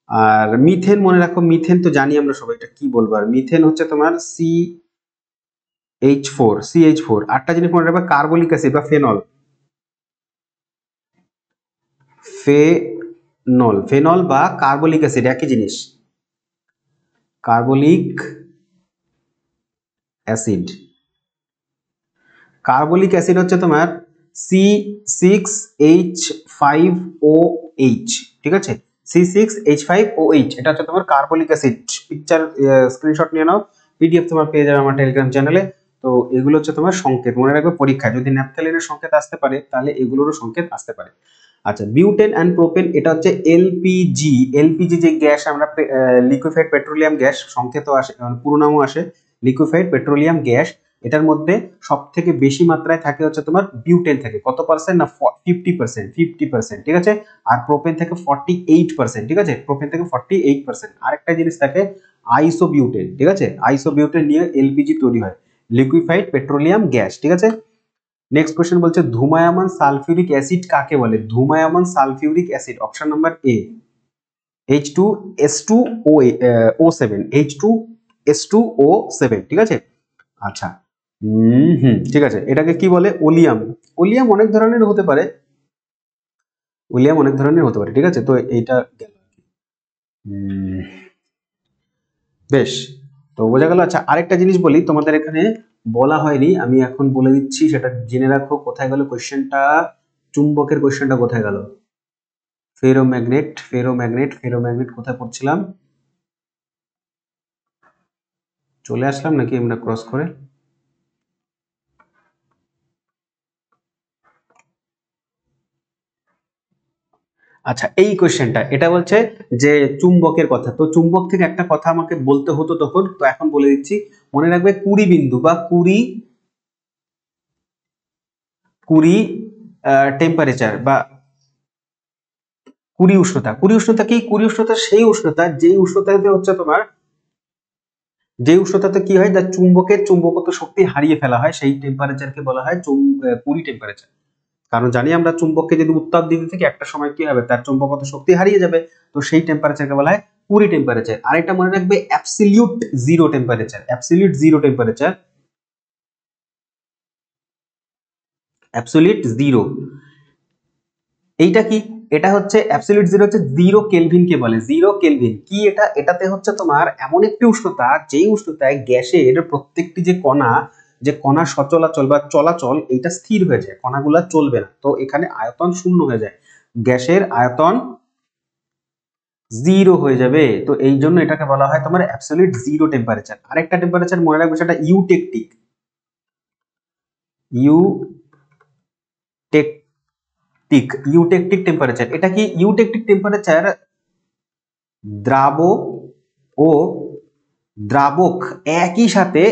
Speaker 1: আর মিথেন মনে রাখো, মিথেন তো জানি আমরা সবাই, এটা কি বলবো আর, মিথেন হচ্ছে তোমার CH4 আটটা জিনিস মনে রাখবে, কার্বলিক অ্যাসিড বা ফেনল, ফেনল বা কার্বলিক অ্যাসিড একই জিনিস, কার্বলিক অ্যাসিড। কার্বলিক অ্যাসিড হচ্ছে তোমার C6H5OH, ঠিক আছে, C6H5OH, এটা হচ্ছে তোমার কার্বলিক অ্যাসিড। পিকচার স্ক্রিনশট নিয়ে নাও, পিডিএফ তোমার পেয়ে যাবে আমার টেলিগ্রাম চ্যানেলে। তো এগুলো হচ্ছে তোমার সংকেত, মনে রাখবে পরীক্ষায় যদি ন্যাপথালিনের সংকেত আসতে পারে তাহলে এগুলোরও সংকেত আসতে পারে। আচ্ছা, বিউটেন অ্যান্ড প্রোপেন, এটা হচ্ছে এলপিজি যে গ্যাস আমরা, লিকুইফাইড পেট্রোলিয়াম গ্যাস সংকেতও আসে, পুরো নামও আসে লিকুইফাইড পেট্রোলিয়াম গ্যাস। এটার মধ্যে সব থেকে বেশি মাত্রায় থাকে হচ্ছে তোমার বিউটেন থাকে, কত পার্সেন্ট না 50%, ঠিক আছে। আর প্রোপেন থেকে 48%, ঠিক আছে, প্রোপেন থেকে 48%। আরেকটা জিনিস থাকে আইসোবিউটেন, ঠিক আছে, আইসোবিউটেন নিয়ে এলপিজি তৈরি হয়, লিকুইফাইড পেট্রোলিয়াম গ্যাস, ঠিক আছে। নেক্সট কোশ্চেন বলছে ধূমায়মান সালফিউরিক অ্যাসিড কাকে বলে? ধূমায়মান sulphuric acid, option number A H2S2O7, H2S2O7, ঠিক আছে। আচ্ছা, ঠিক আছে, এটাকে কি বলে? ওলিয়াম। ওলিয়াম অনেক ধরনের হতে পারে, ঠিক আছে। তো এইটা বেশ, তো বোঝা গেল। আচ্ছা, আরেকটা জিনিস বলি তোমাদের, এখানে বলা হয়নি, আমি এখন বলে দিচ্ছি, সেটা জেনে রাখো। কোথায় গেল কোশ্চেনটা? চুম্বকের কোশ্চেনটা কোথায় গেল? ফেরোম্যাগনেট কোথায় পড়ছিলাম? চলে আসলাম নাকি আমরা ক্রস করে? আচ্ছা, এই কোশ্চেনটা, এটা বলছে যে চুম্বকের কথা। তো চুম্বক থেকে একটা কথা আমাকে বলতে হতো তখন, তো এখন বলে দিচ্ছি। মনে রাখবে 20 বিন্দু বা 20 টেম্পারেচার বা 20 উষ্ণতা। 20 উষ্ণতা কি? 20 উষ্ণতা সেই উষ্ণতা যেই উষ্ণতাতে হচ্ছে তোমার, যে উষ্ণতাতে কি হয়, যা চুম্বকের চুম্বকত্ব শক্তি হারিয়ে ফেলা হয়, সেই টেম্পারেচারকে বলা হয় 20 টেম্পারেচার। কারণ জানি আমরা চুম্বককে যদি উত্তাপ দিতে থাকি একটা সময় কি হবে, তার চুম্বকত্ব শক্তি হারিয়ে যাবে। তো সেই টেম্পারেচারকে বলা হয় 20 টেম্পারেচার। আরেকটা মনে রাখবে absolute zero temperature, absolute zero. এইটা কি? এটা হচ্ছে অ্যাবসলিউট জিরো, হচ্ছে জিরো কেলভিন কে বলে, জিরো কেলভিন কি এটা? এটাতে হচ্ছে তোমার এমন একটি উষ্ণতা, যেই উষ্ণতায় গ্যাসের প্রত্যেকটি যে কণা সচলাচল বা চলাচল, এইটা স্থির হয়ে যায়, কণাগুলা চলবে না। তো এখানে আয়তন শূন্য হয়ে যায়, গ্যাসের আয়তন জিরো হয়ে যাবে। তো এই জন্য এটাকে বলা হয় তোমার অ্যাবসলিউট জিরো টেম্পারেচার। আরেকটা টেম্পারেচার মনে রাখবে, সেটা ইউটেকটিক, ইউটেকটিক টেম্পারেচার। এটা কি? ইউটেকটিক টেম্পারেচার দ্রাব ও দ্রাবক একই সাথে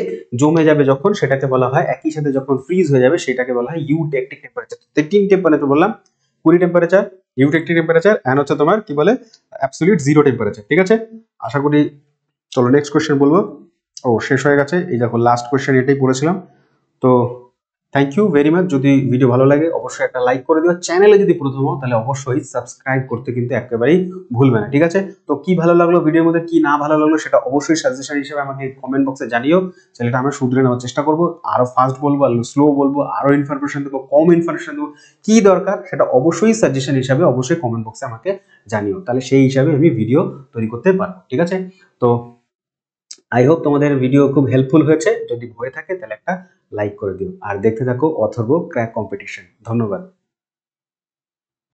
Speaker 1: জমে যাবে যখন, সেটাকে বলা হয়, একই সাথে যখন ফ্রিজ হয়ে যাবে সেটাকে বলা হয় ইউটেকটিক টেম্পারেচার। 3 টেম্পারেচার বললাম, 20 টেম্পারেচার, ইউটেকটিক টেম্পারেচার, এন্ড হচ্ছে তোমার কি বলে, অ্যাবসলিউট জিরো টেম্পারেচার, ঠিক আছে। আশা করি, চলো নেক্সট কোশ্চেন বলবো। ও শেষ হয়ে গেছে, এই দেখো লাস্ট কোশ্চেন এটাই পড়েছিলাম। তো থ্যাংক ইউ ভেরি মাচ। যদি ভিডিও ভালো লাগে অবশ্যই একটা লাইক করে দিও, চ্যানেলে যদি প্রথম হও তাহলে অবশ্যই সাবস্ক্রাইব করতে কিন্তু একেবারেই ভুলবে না, ঠিক আছে। তো কি ভালো লাগলো ভিডিওর মধ্যে, কি না ভালো লাগলো, সেটা অবশ্যই সাজেশন হিসেবে আমাকে কমেন্ট বক্সে জানিও, চ্যানেলটা আমরা শুধরে নেওয়ার চেষ্টা করবো। আরো ফাস্ট বলবো, আরো স্লো বলবো, আরো ইনফরমেশন দেবো, কম ইনফরমেশন দেবো, কি দরকার সেটা অবশ্যই সাজেশন হিসাবে অবশ্যই কমেন্ট বক্সে আমাকে জানিও, তাহলে সেই হিসাবে আমি ভিডিও তৈরি করতে পারবো, ঠিক আছে। তো আই হোপ তোমাদের ভিডিও খুব হেল্পফুল হয়েছে, যদি হয়ে থাকে তাহলে একটা লাইক করে দিও, আর দেখতে থাকো অথর্ব ক্র্যাক কম্পিটিশন। ধন্যবাদ।